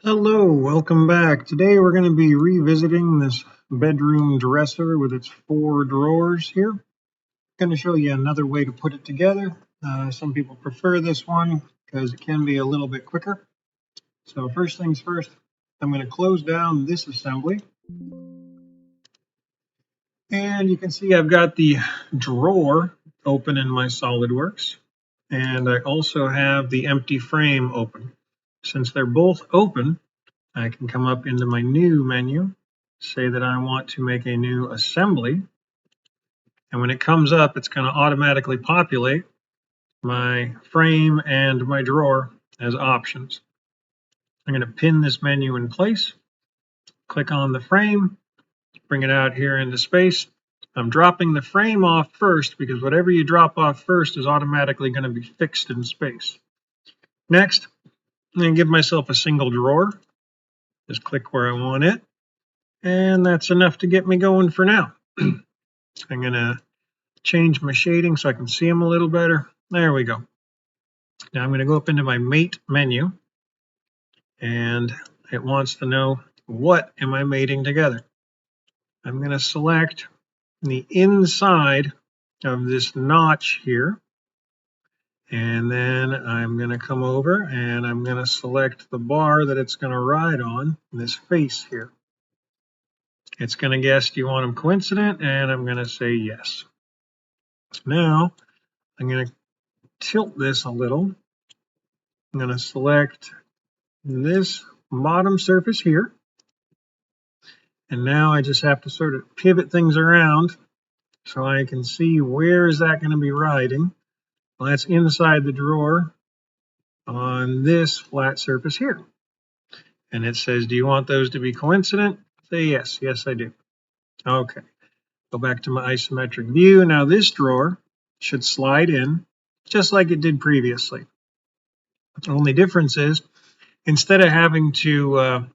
Hello, welcome back. Today we're going to be revisiting this bedroom dresser with its 4 drawers here. I'm going to show you another way to put it together. Some people prefer this one because it can be a little bit quicker. So first things first, I'm going to close down this assembly. And you can see I've got the drawer open in my SOLIDWORKS. And I also have the empty frame open. Since they're both open, I can come up into my new menu, say that I want to make a new assembly. And when it comes up, it's going to automatically populate my frame and my drawer as options. I'm going to pin this menu in place, click on the frame, bring it out here into space. I'm dropping the frame off first because whatever you drop off first is automatically going to be fixed in space. Next, I'm going to give myself a single drawer. Just click where I want it. And that's enough to get me going for now. I'm going to change my shading so I can see them a little better. There we go. Now I'm going to go up into my mate menu, and it wants to know, what am I mating together? I'm going to select the inside of this notch here, and then I'm going to come over and I'm going to select the bar that it's going to ride on, this face here. It's going to guess, do you want them coincident? And I'm going to say yes. Now I'm going to tilt this a little. I'm going to select this bottom surface here. And now I just have to sort of pivot things around so I can see where is that going to be riding. Well, that's inside the drawer on this flat surface here. And it says, do you want those to be coincident? Say yes. Yes, I do. Okay. Go back to my isometric view. Now this drawer should slide in just like it did previously. The only difference is, instead of having to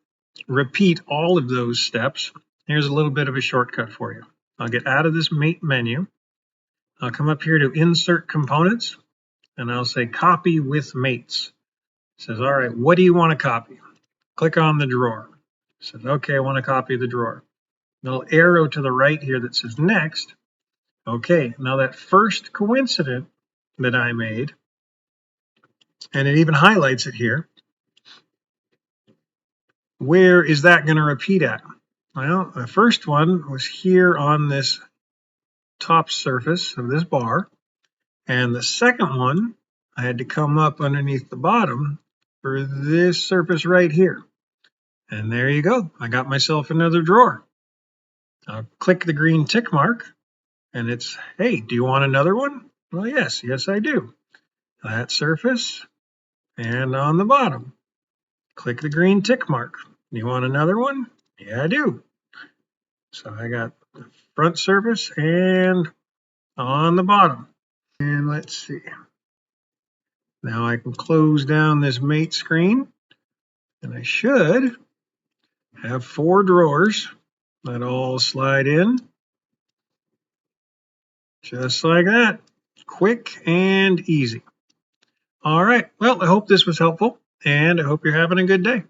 repeat all of those steps, here's a little bit of a shortcut for you. I'll get out of this mate menu. I'll come up here to insert components, and I'll say copy with mates. It says, all right, what do you want to copy? Click on the drawer. It says, okay, I want to copy the drawer. A little arrow to the right here that says next. Okay, now that first coincident that I made, and it even highlights it here, where is that going to repeat at? Well, the first one was here on this top surface of this bar, and the second one I had to come up underneath the bottom for this surface right here. And there you go. I got myself another drawer. I'll click the green tick mark, and it's, hey, do you want another one? Well, yes, I do. That surface and on the bottom. Click the green tick mark. Do you want another one? Yeah, I do. So I got the front surface and on the bottom. And let's see. Now I can close down this mate screen, and I should have 4 drawers that all slide in just like that. Quick and easy. All right. Well, I hope this was helpful, and I hope you're having a good day.